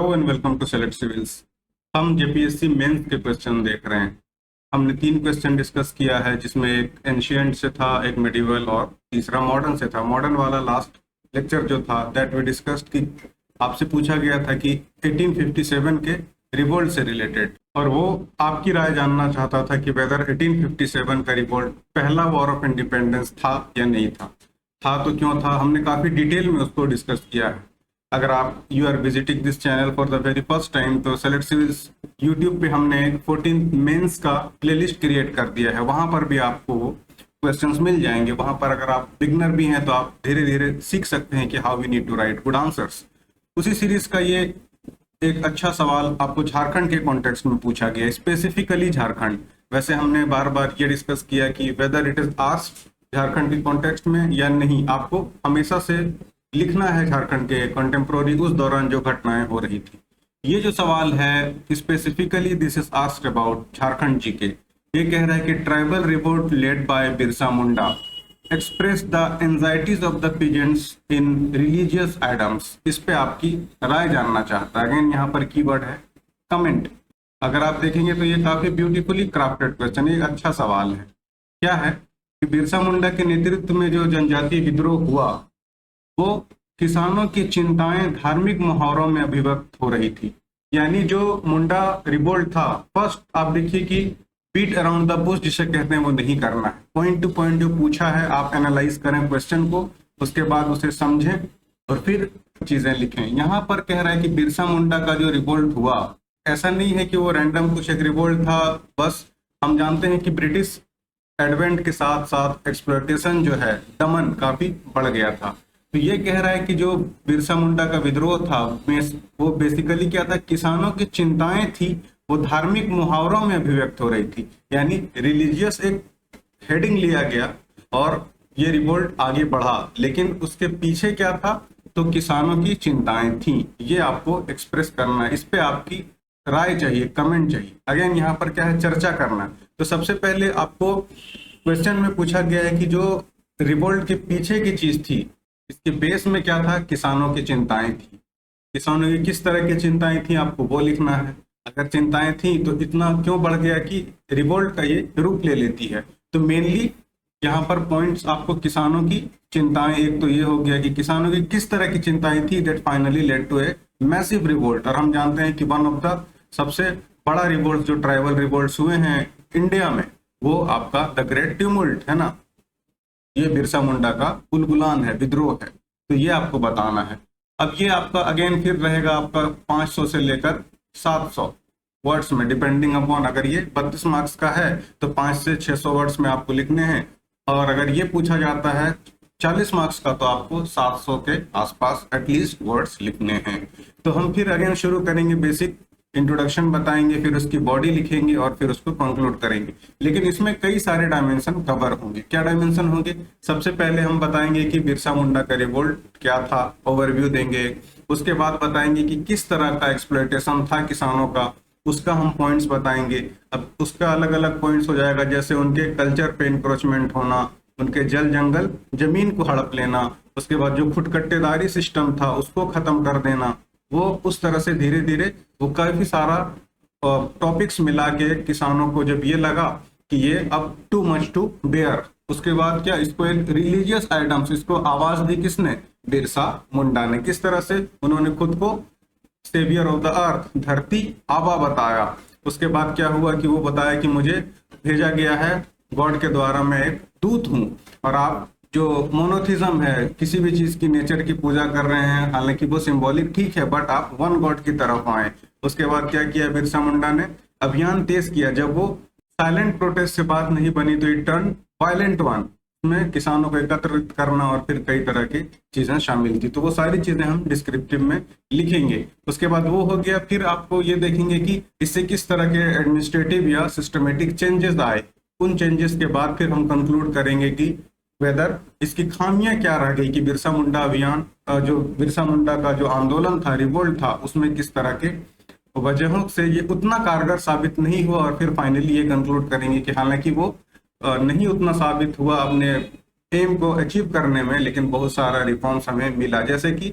Hello and welcome to select civils. हम JPSC mains के question देख रहे हैं। हमने 3 क्वेश्चन डिस्कस किया है, जिसमें एक एंशियंट से था, एक मेडिवल और तीसरा मॉडर्न से था। मॉडर्न वाला लास्ट लेक्चर जो था दैट वी डिस्कस्ड कि आपसे पूछा गया था कि 1857 के रिवोल्ट से रिलेटेड, और वो आपकी राय जानना चाहता था कि वेदर 1857 का रिवोल्ट पहला वॉर ऑफ इंडिपेंडेंस था या नहीं था तो क्यों था। हमने काफ़ी डिटेल में उसको डिस्कस किया है। अगर आप you are visiting this channel for the very first time, तो सेलेक्ट सिविल्स यूट्यूब पे हमने 14 मेंस का प्लेलिस्ट क्रिएट कर दिया है। वहां पर भी आपको क्वेश्चंस मिल जाएंगे। वहां पर अगर आप बिगनर भी हैं तो आप धीरे धीरे सीख सकते हैं कि how we need to write good answers. उसी सीरीज का ये एक अच्छा सवाल आपको झारखंड के कॉन्टेक्स्ट में पूछा गया, स्पेसिफिकली झारखंड। वैसे हमने बार बार ये डिस्कस किया कि whether it is asked Jharkhand के कॉन्टेक्स्ट में या नहीं, आपको हमेशा से लिखना है झारखंड के कंटेम्प्रोरी उस दौरान जो घटनाएं हो रही थी। ये जो सवाल है specifically this is asked about Jharkhand जी के। ये कह रहा है कि tribal revolt led by Birsa Munda express the anxieties of the peasants in religious items. इस पे आपकी राय जानना चाहता है। अगेन यहाँ पर कीवर्ड है कमेंट। अगर आप देखेंगे तो ये काफी ब्यूटीफुली क्राफ्टेड क्वेश्चन, एक अच्छा सवाल है। क्या है कि बिरसा मुंडा के नेतृत्व में जो जनजातीय विद्रोह हुआ वो किसानों की चिंताएं धार्मिक मुहावरों में अभिव्यक्त हो रही थी। यानी जो मुंडा रिवोल्ट था, फर्स्ट आप देखिए कि बीट अराउंड द बुश जिसे कहते हैं वो नहीं करना है। पॉइंट टू पॉइंट जो पूछा है आप एनालाइज करें क्वेश्चन को, उसके बाद उसे समझें और फिर चीजें लिखें। यहाँ पर कह रहा है कि बिरसा मुंडा का जो रिवोल्ट हुआ, ऐसा नहीं है कि वो रैंडम कुछ एक रिवोल्ट था। बस हम जानते हैं कि ब्रिटिश एडवेंट के साथ साथ एक्सप्लॉयटेशन जो है, दमन काफी बढ़ गया था। तो ये कह रहा है कि जो बिरसा मुंडा का विद्रोह था वो बेसिकली क्या था, किसानों की चिंताएं थी वो धार्मिक मुहावरों में अभिव्यक्त हो रही थी। यानी रिलीजियस एक हेडिंग लिया गया और ये रिवोल्ट आगे बढ़ा, लेकिन उसके पीछे क्या था, तो किसानों की चिंताएं थी। ये आपको एक्सप्रेस करना है, इस पे आपकी राय चाहिए, कमेंट चाहिए। अगेन यहाँ पर क्या है, चर्चा करना है। तो सबसे पहले आपको क्वेश्चन में पूछा गया है कि जो रिवोल्ट के पीछे की चीज थी, इसके बेस में क्या था, किसानों की चिंताएं थी। किसानों की किस तरह की चिंताएं थी आपको वो लिखना है। अगर चिंताएं थी तो इतना क्यों बढ़ गया कि रिवोल्ट का ये रूप ले लेती है। तो मेनली यहाँ पर पॉइंट्स आपको किसानों की चिंताएं, एक तो ये हो गया कि किसानों की किस तरह की चिंताएं थी that finally led to a massive revolt. और हम जानते हैं कि वन ऑफ द सबसे बड़ा रिवोल्ट जो ट्राइबल रिवोल्ट हुए हैं इंडिया में, वो आपका द ग्रेट ट्यूमुल्ट है ना, ये बिरसा मुंडा का उलगुलान है, विद्रोह है। तो ये आपको बताना है। अब ये आपका अगेन फिर रहेगा आपका 500 से लेकर 700 वर्ड्स में, डिपेंडिंग अपॉन, अगर ये 32 मार्क्स का है तो 5 से 600 वर्ड्स में आपको लिखने हैं, और अगर ये पूछा जाता है 40 मार्क्स का तो आपको 700 के आसपास एटलीस्ट वर्ड्स लिखने हैं। तो हम फिर अगेन शुरू करेंगे, बेसिक इंट्रोडक्शन बताएंगे, फिर उसकी बॉडी लिखेंगे और फिर उसको कंक्लूड करेंगे। लेकिन इसमें कई सारे डायमेंशन कवर होंगे। क्या डायमेंशन होंगे, सबसे पहले हम बताएंगे कि बिरसा मुंडा का रिवोल्ट क्या था, ओवरव्यू देंगे। उसके बाद बताएंगे कि किस तरह का एक्सप्लॉयटेशन था किसानों का, उसका हम पॉइंट्स बताएंगे। अब उसका अलग अलग पॉइंट्स हो जाएगा, जैसे उनके कल्चर पे इंक्रोचमेंट होना, उनके जल जंगल जमीन को हड़प लेना, उसके बाद जो फुटकट्टेदारी सिस्टम था उसको खत्म कर देना। वो उस तरह से धीरे धीरे वो काफी सारा टॉपिक्स मिला के किसानों को जब ये लगा कि ये अब टू मच टू बेयर, उसके बाद क्या, इसको एक रिलीजियस आइटम्स, इसको आवाज दी किसने, बिरसा मुंडा ने। किस तरह से उन्होंने खुद को सेवियर ऑफ द अर्थ, धरती आबा बताया। उसके बाद क्या हुआ कि वो बताया कि मुझे भेजा गया है गॉड के द्वारा, मैं एक दूत हूँ। और आप जो मोनोथिज्म है, किसी भी चीज की नेचर की पूजा कर रहे हैं, हालांकि वो सिंबॉलिक ठीक है, बट आप वन गॉड की तरफ आए। उसके बाद क्या किया बिरसा मुंडा ने, अभियान तेज किया। जब वो साइलेंट प्रोटेस्ट से बात नहीं बनी तो इट टर्न वायलेंट वन, में किसानों को एकत्रित करना और फिर कई तरह की चीजें शामिल थी। तो वो सारी चीजें हम डिस्क्रिप्टिव में लिखेंगे। उसके बाद वो हो गया, फिर आपको ये देखेंगे कि इससे किस तरह के एडमिनिस्ट्रेटिव या सिस्टमेटिक चेंजेस आए। उन चेंजेस के बाद फिर हम कंक्लूड करेंगे कि वेदर इसकी खामियां क्या रह गई, कि बिरसा मुंडा अभियान, जो बिरसा मुंडा का जो आंदोलन था, रिवोल्ट था, उसमें किस तरह के वजहों से ये उतना कारगर साबित नहीं हुआ। और फिर फाइनली ये कंक्लूड करेंगे कि हालांकि वो नहीं उतना साबित हुआ अपने एम को अचीव करने में, लेकिन बहुत सारा रिफॉर्म्स हमें मिला। जैसे कि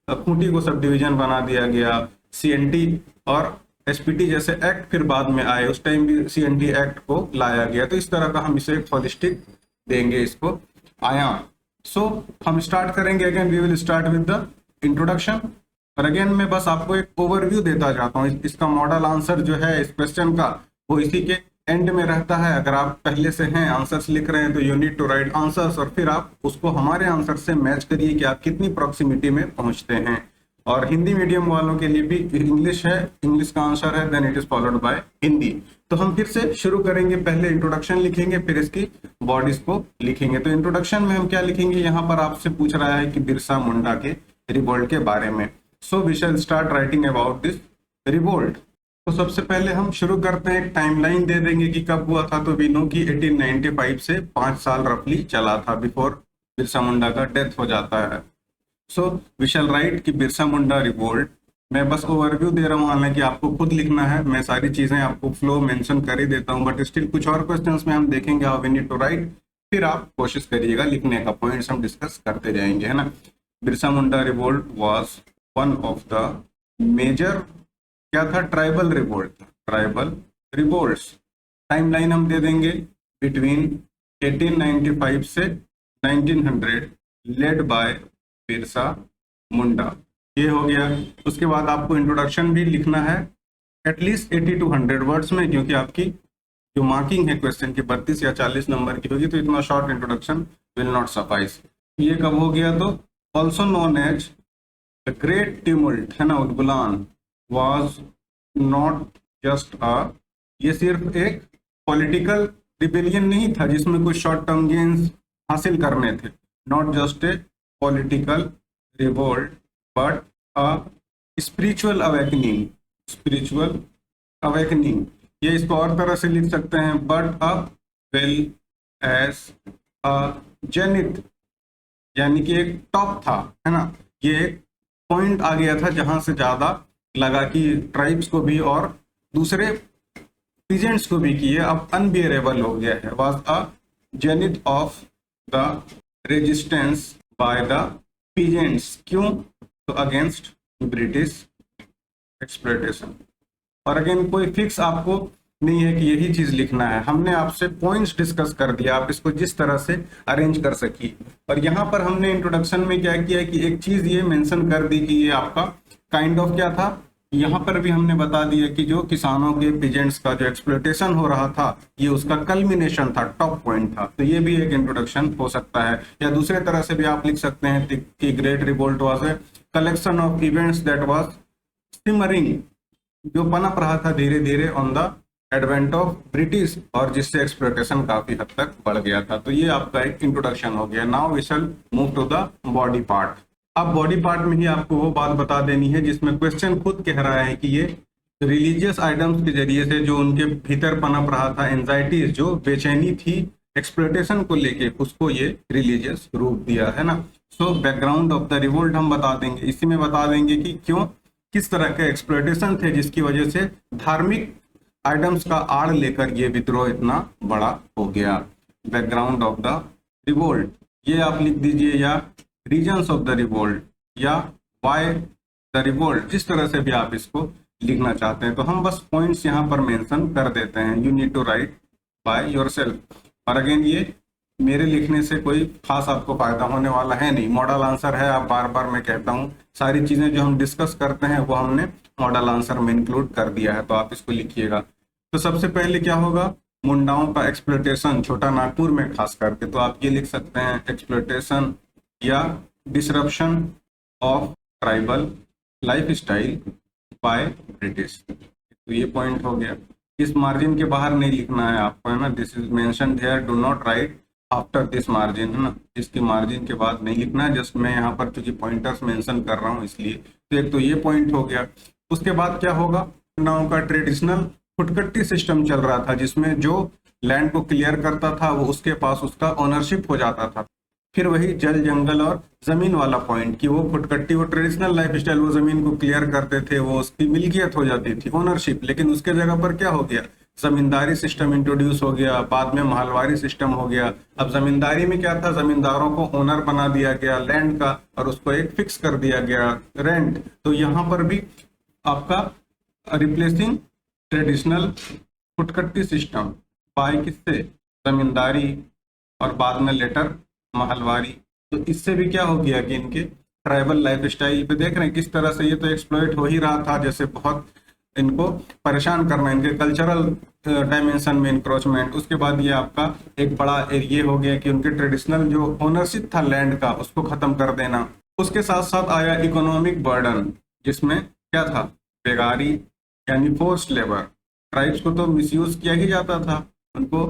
खूंटी को सब डिवीजन बना दिया गया, CNT और SPT जैसे एक्ट फिर बाद में आए, उस टाइम भी CNT एक्ट को लाया गया। तो इस तरह का हम इसे एक होलिस्टिक देंगे इसको आयाम। सो हम स्टार्ट करेंगे, again we will start with the introduction. और अगेन मैं बस आपको एक ओवरव्यू देता जाता हूँ। इसका मॉडल आंसर जो है इस क्वेश्चन का वो इसी के एंड में रहता है। अगर आप पहले से हैं आंसर्स लिख रहे हैं तो you need to write answers, और फिर आप उसको हमारे आंसर से मैच करिए कि आप कितनी प्रॉक्सिमिटी में पहुंचते हैं। और हिंदी मीडियम वालों के लिए भी इंग्लिश है, इंग्लिश का आंसर है, then it is followed by Hindi. तो हम फिर से शुरू करेंगे, पहले इंट्रोडक्शन लिखेंगे फिर इसकी बॉडीज को लिखेंगे। तो इंट्रोडक्शन में हम क्या लिखेंगे, यहाँ पर आपसे पूछ रहा है कि बिरसा मुंडा के रिवोल्ट के बारे में। So we shall start writing about this revolt. तो सबसे पहले हम शुरू करते हैं, एक टाइमलाइन दे देंगे कि कब हुआ था। तो वी नो कि 1895 से 5 साल रफली चला था बिफोर बिरसा मुंडा का डेथ हो जाता है। सो वी शैल राइट कि बिरसा मुंडा रिवोल्ट। मैं बस ओवरव्यू दे रहा हूँ, हालांकि आपको खुद लिखना है, मैं सारी चीजें आपको फ्लो मेंशन कर ही देता हूँ, बट स्टिल कुछ और क्वेश्चंस में हम देखेंगे how we need to write, फिर आप कोशिश करिएगा लिखने का, पॉइंट्स हम डिस्कस करते जाएंगे, है ना। Birsa Munda revolt was one of the major, क्या था, ट्राइबल रिवोल्ट था, ट्राइबल रिवोल्ट्स। टाइमलाइन हम दे देंगे बिटवीन 1895 से 1900, लेड बाय बिरसा मुंडा। ये हो गया। उसके बाद आपको इंट्रोडक्शन भी लिखना है एटलीस्ट 80 to 100 वर्ड्स में, क्योंकि आपकी जो मार्किंग है क्वेश्चन की 32 या 40 नंबर की होगी, तो इतना short introduction will not suffice. ये कब हो गया, तो also known as the great tumult, है ना, उद्बुलान, वाज नॉट जस्ट अ, ये सिर्फ एक पॉलिटिकल रिबेलियन नहीं था जिसमें कुछ शॉर्ट टर्म गेन्स हासिल करने थे, not just a political revolt but a spiritual awakening, spiritual awakening. ये इसको और तरह से लिख सकते हैं, but a well as a zenith, यानी कि एक टॉप था, है ना, ये एक पॉइंट आ गया था जहां से ज्यादा लगा कि ट्राइब्स को भी और दूसरे पीजेंट्स को भी कि ये अब अनबियरेबल हो गया है। Was a zenith of the resistance by the peasants, क्यों, तो अगेंस्ट ब्रिटिश एक्सप्लॉयटेशन। और अगेन कोई फिक्स आपको नहीं है कि यही चीज लिखना है, हमने आपसे पॉइंट्स डिस्कस कर दिया, आप इसको जिस तरह से अरेंज कर सकिए। और यहाँ पर हमने इंट्रोडक्शन में क्या किया कि एक चीज ये मेंशन कर दी कि ये आपका काइंड ऑफ क्या था, यहाँ पर भी हमने बता दिया कि जो किसानों के पीजेंट्स का जो एक्सप्लॉयटेशन हो रहा था ये उसका कल्मिनेशन था, टॉप पॉइंट था। तो ये भी एक इंट्रोडक्शन हो सकता है, या दूसरे तरह से भी आप लिख सकते हैं कि great revolt was a collection of events that was simmering, जो पनप रहा था धीरे धीरे on the advent of British, और जिससे एक्सप्लॉयटेशन काफी हद तक बढ़ गया था। तो ये आपका एक इंट्रोडक्शन हो गया। Now we shall move to the body part. अब बॉडी पार्ट में ही आपको वो बात बता देनी है जिसमें क्वेश्चन खुद कह रहा है कि ये रिलीजियस आइटम्स के जरिए से जो उनके भीतर पनप रहा था, एंजाइटीज, जो बेचैनी थी एक्सप्लॉयटेशन को लेके, उसको ये रिलीजियस रूप दिया, है ना। So background of the revolt हम बता देंगे, इसी में बता देंगे कि क्यों, किस तरह के एक्सप्लॉयटेशन थे जिसकी वजह से धार्मिक आइटम्स का आड़ लेकर ये विद्रोह इतना बड़ा हो गया। बैकग्राउंड ऑफ द रिवोल्ट ये आप लिख दीजिए, या रीजन्स ऑफ द रिवोल्ट, या वाई द रिवोल्ट, जिस तरह से भी आप इसको लिखना चाहते हैं। तो हम बस पॉइंट्स यहाँ पर मेंशन कर देते हैं, you need to write by yourself. और अगेन ये मेरे लिखने से कोई खास आपको फायदा होने वाला है नहीं, मॉडल आंसर है। आप बार बार मैं कहता हूँ सारी चीजें जो हम डिस्कस करते हैं वो हमने मॉडल आंसर में इंक्लूड कर दिया है, तो आप इसको लिखिएगा। तो सबसे पहले क्या होगा, मुंडाओं का एक्सप्लॉयटेशन छोटा नागपुर में खास करके, तो आप ये लिख सकते हैं एक्सप्लॉयटेशन या disruption of tribal life style by British. तो ये पॉइंट हो गया। इस मार्जिन के बाहर नहीं लिखना है आपको, है ना, this is mentioned here, do not right after this margin, है ना, इसके मार्जिन के बाद नहीं लिखना है। जस्ट मैं यहाँ पर क्योंकि पॉइंटर्स मेंशन कर रहा हूँ इसलिए। तो एक तो ये पॉइंट हो गया। उसके बाद क्या होगा, मुंडाओं का ट्रेडिशनल फुटकट्टी सिस्टम चल रहा था जिसमें जो लैंड को क्लियर करता था वो उसके पास उसका ओनरशिप हो जाता था। फिर वही जल जंगल और जमीन वाला पॉइंट कि वो फुटकट्टी, वो ट्रेडिशनल लाइफ स्टाइल, वो जमीन को क्लियर करते थे, वो उसकी मिल्कियत हो जाती थी, ओनरशिप। लेकिन उसके जगह पर क्या हो गया, जमींदारी सिस्टम इंट्रोड्यूस हो गया, बाद में महलवारी सिस्टम हो गया। अब जमींदारी में क्या था, जमींदारों को ओनर बना दिया गया लैंड का और उसको एक फिक्स कर दिया गया रेंट। तो यहाँ पर भी आपका रिप्लेसिंग ट्रेडिशनल फुटकट्टी सिस्टम बाय किससे, जमींदारी और बाद में लेटर महलवारी। तो इससे भी क्या हो गया कि इनके ट्राइबल लाइफ स्टाइल पे देख रहे हैं किस तरह से ये तो एक्सप्लॉइट हो ही रहा था, जैसे बहुत इनको परेशान करना, इनके कल्चरल डायमेंशन में इंक्रोचमेंट। उसके बाद ये आपका एक बड़ा ये हो गया कि उनके ट्रेडिशनल जो ओनरशिप था लैंड का उसको खत्म कर देना। उसके साथ साथ आया इकोनॉमिक बर्डन, जिसमें क्या था, बेगारी यानी फोर्स्ड लेबर। ट्राइब्स को तो मिसयूज किया ही जाता था, उनको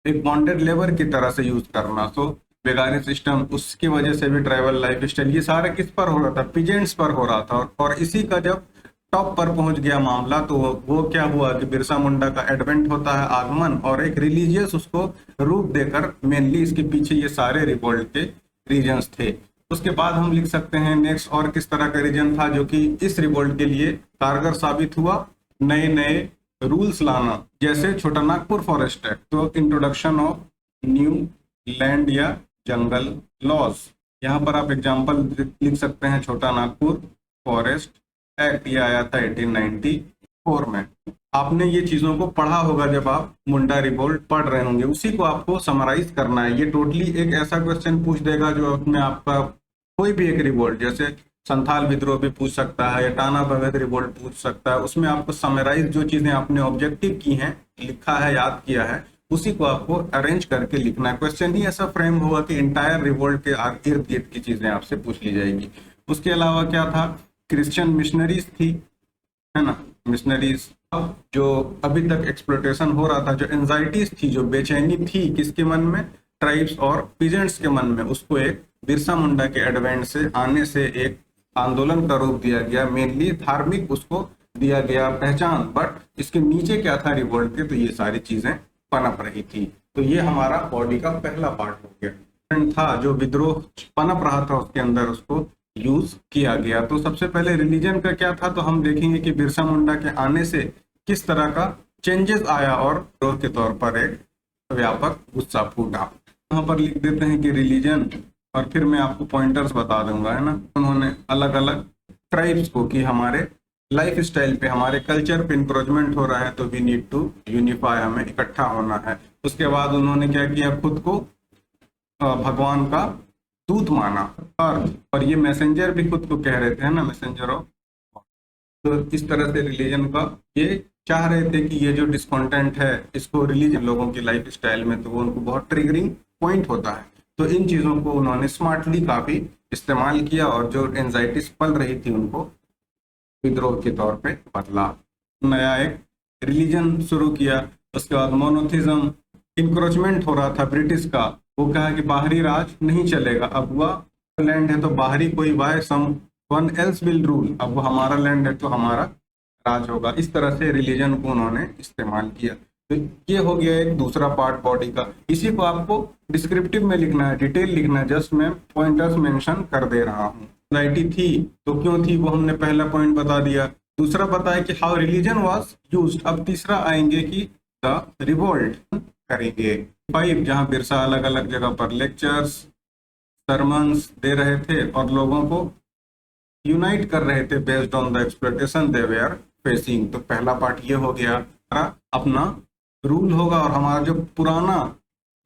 एक बॉन्डेड लेबर की तरह से यूज करना। तो बेगारी सिस्टम, उसकी वजह से भी ट्राइबल लाइफ स्टाइल, ये सारा किस पर हो रहा था, पिजेंट्स पर हो रहा था। और इसी का जब टॉप पर पहुंच गया मामला, तो वो क्या हुआ कि बिरसा मुंडा का एडवेंट होता है, आगमन, और एक रिलीजियस उसको रूप देकर, मेनली इसके पीछे ये सारे रिवोल्ट के रीजन्स थे। उसके बाद हम लिख सकते हैं नेक्स्ट और किस तरह का रीजन था जो कि इस रिवोल्ट के लिए कारगर साबित हुआ, नए नए रूल्स लाना, जैसे छोटा नागपुर फॉरेस्ट एक्ट। तो इंट्रोडक्शन ऑफ न्यू लैंड या जंगल लॉज, यहाँ पर आप एग्जाम्पल लिख सकते हैं छोटा नागपुर फॉरेस्ट एक्ट, ये आया था 1894 में। आपने ये चीजों को पढ़ा होगा जब आप मुंडा रिवोल्ट पढ़ रहे होंगे, उसी को आपको समराइज करना है। ये टोटली एक ऐसा क्वेश्चन पूछ देगा जो अपने आपका कोई भी एक रिवोल्ट, जैसे संथाल विद्रोह भी पूछ सकता है या टाना भगत रिवोल्ट पूछ सकता है, उसमें आपको समराइज जो चीजें आपने ऑब्जेक्टिव की हैं, लिखा है, याद किया है, उसी को आपको अरेंज करके लिखना है। क्वेश्चन ही ऐसा फ्रेम होगा कि इंटायर रिवोल्ट के इर्द गिर्द की चीजें आपसे पूछ ली जाएगी। उसके अलावा क्या था, क्रिश्चियन मिशनरीज थी, है ना, मिशनरीज। अब जो अभी तक एक्सप्लोटेशन हो रहा था, जो एंजाइटीज थी, जो बेचैनी थी किसके मन में, ट्राइब्स और पीजेंट्स के मन में, उसको एक बिरसा मुंडा के एडवेंट से आने से एक आंदोलन का रूप दिया गया, मेनली धार्मिक उसको दिया गया पहचान। बट इसके नीचे क्या था रिवोल्ट के, तो ये सारी चीजें पनप रही थी। तो ये हमारा बॉडी का पहला पार्ट हो गया था, जो विद्रोह पनप रहा था उसके अंदर, उसको यूज किया गया। तो सबसे पहले रिलीजन का क्या था, तो हम देखेंगे कि बिरसा मुंडा के आने से किस तरह का चेंजेस आया और विद्रोह के तौर पर एक व्यापक गुस्सा फूटा। यहाँ पर लिख देते हैं कि रिलीजन, और फिर मैं आपको पॉइंटर्स बता दूंगा, है ना। उन्होंने अलग अलग ट्राइब्स को कि हमारे लाइफ स्टाइल पे, हमारे कल्चर पे इंक्रोचमेंट हो रहा है, तो वी नीड टू यूनिफाई, हमें इकट्ठा होना है। उसके बाद उन्होंने क्या किया, खुद को भगवान का दूत माना, और ये मैसेंजर भी खुद को कह रहे थे, है ना, मैसेंजर ऑफ। तो इस तरह से रिलीजन का ये चाह रहे थे कि ये जो डिस्कॉन्टेंट है इसको रिलीजन लोगों की लाइफ स्टाइल में, तो वो उनको बहुत ट्रिगरिंग पॉइंट होता है। तो इन चीजों को उन्होंने स्मार्टली काफी इस्तेमाल किया, और जो एंजाइटीज पल रही थी उनको विद्रोह के तौर पे बदला, नया एक रिलीजन शुरू किया। उसके बाद मोनोथिज्म, इंक्रोचमेंट हो रहा था ब्रिटिश का, वो कहा कि बाहरी राज नहीं चलेगा, अब वह लैंड है तो बाहरी कोई वाय सम वन एल्स विल रूल, अब वो हमारा लैंड है तो हमारा राज होगा। इस तरह से रिलीजन को उन्होंने इस्तेमाल किया। तो ये हो गया एक दूसरा पार्ट बॉडी का। इसी को आपको डिस्क्रिप्टिव में लिखना है, डिटेल लिखना है, जस्ट मैं पॉइंटर्स मेंशन कर दे रहा हूँ। सोसाइटी थी तो क्यों थी वो हमने पहला पॉइंट बता दिया। दूसरा बताया कि हाउ रिलीजन वाज यूज्ड। अब तीसरा आएंगे कि द रिवोल्ट करेंगे। 5, जहां बिरसा अलग अलग जगह पर लेक्चर्स, सरमन्स दे रहे थे और लोगों को यूनाइट कर रहे थे based on the exploitation they were facing. तो पहला पार्ट ये हो गया, अपना रूल होगा, और हमारा जो पुराना,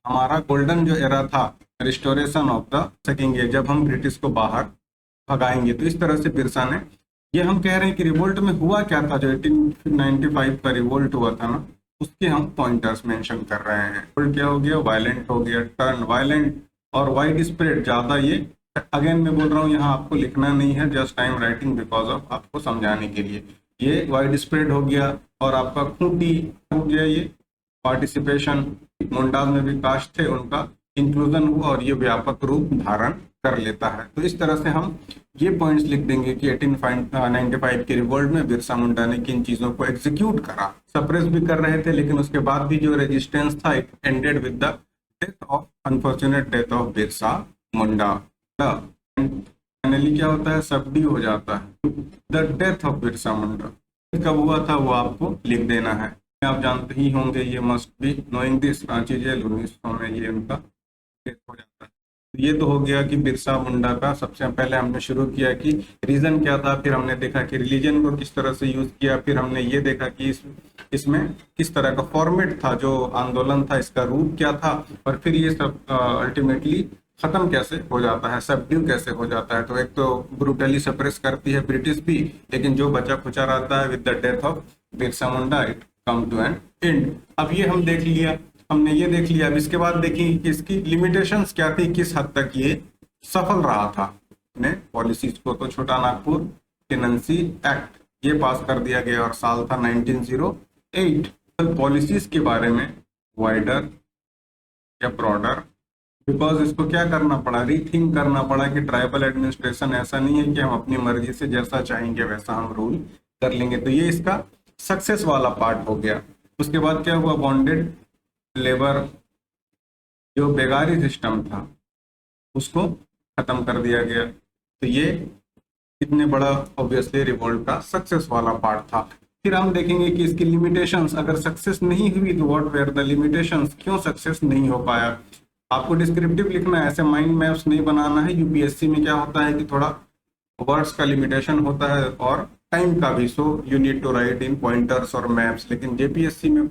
हमारा गोल्डन जो एरा था, रिस्टोरेशन ऑफ द सकेंगे, जब हम ब्रिटिश को बाहर भगाएंगे। तो इस तरह से बिरसा ने, ये हम कह रहे हैं कि रिवोल्ट में हुआ क्या था, जो 1895 का रिवोल्ट हुआ था ना, उसके हम पॉइंटर्स मेंशन कर रहे हैं। रिवोल्ट क्या हो गया, वायलेंट हो गया, टर्न वायलेंट और वाइड स्प्रेड, ज्यादा। ये अगेन मैं बोल रहा हूँ, यहाँ आपको लिखना नहीं है, just I am writing because of आपको समझाने के लिए। ये वाइड स्प्रेड हो गया, और आपका खूंटी हो गया, ये पार्टिसिपेशन, मुंडाज में भी कास्ट थे, उनका इंक्लूजन हुआ, और ये व्यापक रूप धारण कर लेता है। तो इस तरह से हम ये पॉइंट्स लिख देंगे कि 1895 के रिवोल्ट में बिरसा मुंडा ने किन चीजों को एग्जीक्यूट करा। सप्रेस भी कर रहे थे, लेकिन उसके बाद भी जो रेजिस्टेंस था, it ended with the death of, unfortunate death of Birsa Munda. Finally क्या होता है, सबड्यू हो जाता है, द डेथ ऑफ बिरसा मुंडा। कब हुआ था वो आपको लिख देना है। आप जानते ही होंगे, ये must be knowing this, Ranchi jail 1900 में ये उनका डेथ हो जाता है। ये तो हो गया कि बिरसा मुंडा का सबसे पहले हमने शुरू किया कि रीजन क्या था, फिर हमने देखा कि रिलीजन को किस तरह से यूज किया, फिर हमने ये देखा कि इसमें किस तरह का फॉर्मेट था, जो आंदोलन था इसका रूप क्या था, और फिर ये सब अल्टीमेटली खत्म कैसे हो जाता है, सबड्यू कैसे हो जाता है। तो एक तो ब्रूटली सप्रेस करती है ब्रिटिश भी, लेकिन जो बचा खुचा रहता है with the death of Birsa Munda it come to an end. अब ये हम देख लिया, हमने ये देख लिया। अब इसके बाद देखेंगे कि इसकी लिमिटेशंस क्या थी, किस हद तक ये सफल रहा था अपने पॉलिसीज को। तो छोटा नागपुर टेनेंसी एक्ट ये पास कर दिया गया और साल था 1908। पॉलिसीज के बारे में वाइडर या ब्रॉडर, बिकॉज इसको क्या करना पड़ा, रीथिंक करना पड़ा कि ट्राइबल एडमिनिस्ट्रेशन ऐसा नहीं है कि हम अपनी मर्जी से जैसा चाहेंगे वैसा हम रूल कर लेंगे। तो ये इसका सक्सेस वाला पार्ट हो गया। उसके बाद क्या हुआ, बॉन्डेड लेबर जो बेगारी सिस्टम था उसको खत्म कर दिया गया। तो ये कितने बड़ा ऑब्वियसली रिवोल्ट का सक्सेस वाला पार्ट था। फिर हम देखेंगे कि इसकी लिमिटेशंस, अगर सक्सेस नहीं हुई तो व्हाट वेयर द लिमिटेशंस, क्यों सक्सेस नहीं हो पाया। आपको डिस्क्रिप्टिव लिखना है, ऐसे माइंड मैप्स नहीं बनाना है। यूपीएससी में क्या होता है कि थोड़ा वर्ड्स का लिमिटेशन होता है और टाइम का भी, so you need to write in pointers और मैप्स। लेकिन जेपीएससी में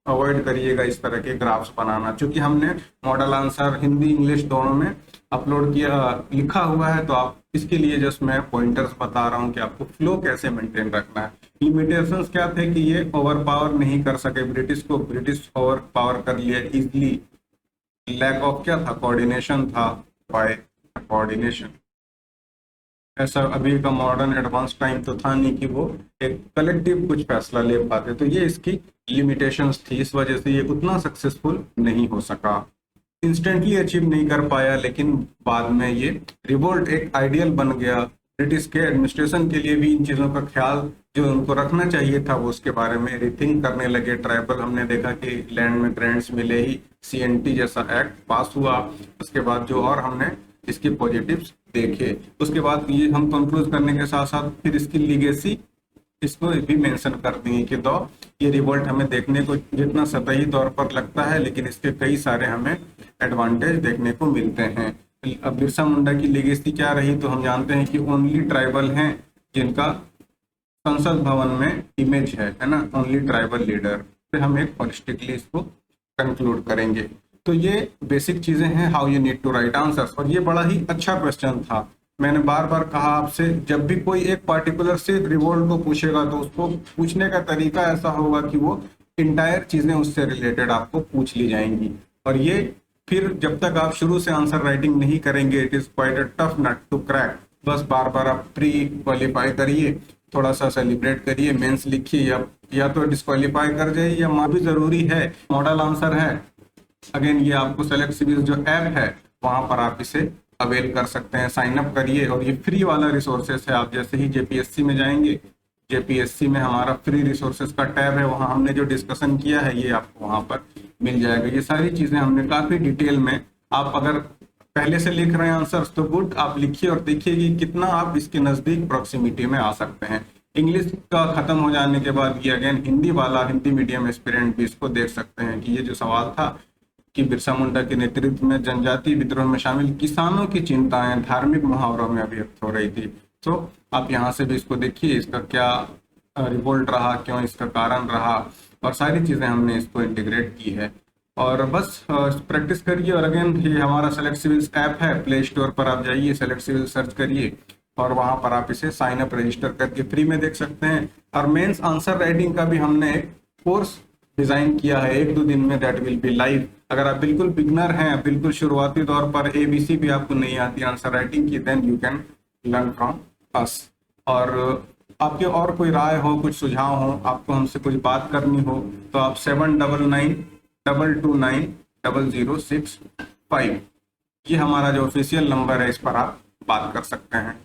अवॉइड करिएगा इस तरह के ग्राफ्स बनाना, क्योंकि हमने मॉडल आंसर हिंदी इंग्लिश दोनों में अपलोड किया लिखा हुआ है। तो आप इसके लिए जस्ट मैं पॉइंटर्स बता रहा हूँ कि आपको फ्लो कैसे मेंटेन रखना है। लिमिटेशंस क्या थे कि ये ओवर पावर नहीं कर सके ब्रिटिश को, ब्रिटिश ओवर पावर कर लिया इजिली। लैक ऑफ क्या था, कोऑर्डिनेशन था, बाय कोऑर्डिनेशन। ऐसा अभी का मॉडर्न एडवांस टाइम तो था नहीं कि वो एक कलेक्टिव कुछ फैसला ले पाते। तो ये इसकी लिमिटेशंस थी, इस वजह से ये उतना सक्सेसफुल नहीं हो सका, इंस्टेंटली अचीव नहीं कर पाया। लेकिन बाद में ये रिवोल्ट एक आइडियल बन गया। ब्रिटिश के एडमिनिस्ट्रेशन के लिए भी इन चीज़ों का ख्याल जो उनको रखना चाहिए था वो उसके बारे में रिथिंक करने लगे। ट्राइबल हमने देखा कि लैंड में ग्रांट्स मिले ही, सीएनटी जैसा एक्ट पास हुआ। उसके बाद जो और हमने इसके पॉजिटिव्स देखे, उसके बाद ये हम कंक्लूड करने के साथ साथ फिर इसकी लीगेसी इसको भी मेंशन कर देंगे कि दो ये रिवोल्ट हमें देखने को जितना सतही तौर पर लगता है, लेकिन इसके कई सारे हमें एडवांटेज देखने को मिलते हैं। अब बिरसा मुंडा की लीगेसी क्या रही, तो हम जानते हैं कि ओनली ट्राइबल हैं जिनका संसद भवन में इमेज है ना, ओनली ट्राइबल लीडर। फिर हम एक हॉलिस्टिकली इसको कंक्लूड करेंगे। तो ये बेसिक चीजें हैं, how you need to write answers. और ये बड़ा ही अच्छा क्वेश्चन था। मैंने बार बार कहा आपसे, जब भी कोई एक पार्टिकुलर से रिवोल्ट को पूछेगा तो उसको पूछने का तरीका ऐसा होगा कि वो इंटायर चीजें उससे रिलेटेड आपको पूछ ली जाएंगी। और ये फिर जब तक आप शुरू से आंसर राइटिंग नहीं करेंगे, it is quite a tough nut to crack. बस बार बार आप प्री क्वालिफाई करिए, थोड़ा सा सेलिब्रेट करिए, मेंस लिखिए, या तो डिस्क्वालीफाई कर जाइए या माँ भी जरूरी है। मॉडल आंसर है, अगेन ये आपको सेलेक्ट सिविल जो ऐप है वहां पर आप इसे अवेल कर सकते हैं, साइन अप करिए। और ये फ्री वाला रिसोर्सेस है। आप जैसे ही जेपीएससी में जाएंगे, जेपीएससी में हमारा फ्री रिसोर्सेस का टैब है, वहां हमने जो डिस्कशन किया है ये आपको वहां पर मिल जाएगा। ये सारी चीजें हमने काफी डिटेल में, आप अगर पहले से लिख रहे हैं आंसर्स तो गुड, आप लिखिए और देखिए कि कितना आप इसके नजदीक प्रोक्सीमिटी में आ सकते हैं। इंग्लिश का खत्म हो जाने के बाद ये अगेन हिंदी वाला, हिंदी मीडियम एस्पिरेंट भी इसको देख सकते हैं कि ये जो सवाल था कि बिरसा मुंडा के नेतृत्व में जनजातीय विद्रोह में शामिल किसानों की चिंताएं धार्मिक मुहावरों में अभिव्यक्त हो रही थी। तो आप यहाँ से भी इसको देखिए, इसका क्या रिवोल्ट रहा, क्यों इसका कारण रहा, और सारी चीजें हमने इसको इंटीग्रेट की है। और बस प्रैक्टिस करिए। और अगेन ये हमारा सेलेक्ट सिविल्स ऐप है, प्ले स्टोर पर आप जाइए, सेलेक्ट सिविल सर्च करिए और वहां पर आप इसे साइन अप रजिस्टर करके फ्री में देख सकते हैं। और मेंस आंसर राइटिंग का भी हमने एक कोर्स डिजाइन किया है 1-2 दिन में, दैट विल बी लाइव। अगर आप बिल्कुल बिगनर हैं, बिल्कुल शुरुआती तौर पर ABC भी आपको नहीं आती आंसर राइटिंग की, then you can learn from us. और आपके और कोई राय हो, कुछ सुझाव हो, आपको हमसे कुछ बात करनी हो तो आप 7992290065 ये हमारा जो ऑफिशियल नंबर है, इस पर आप बात कर सकते हैं।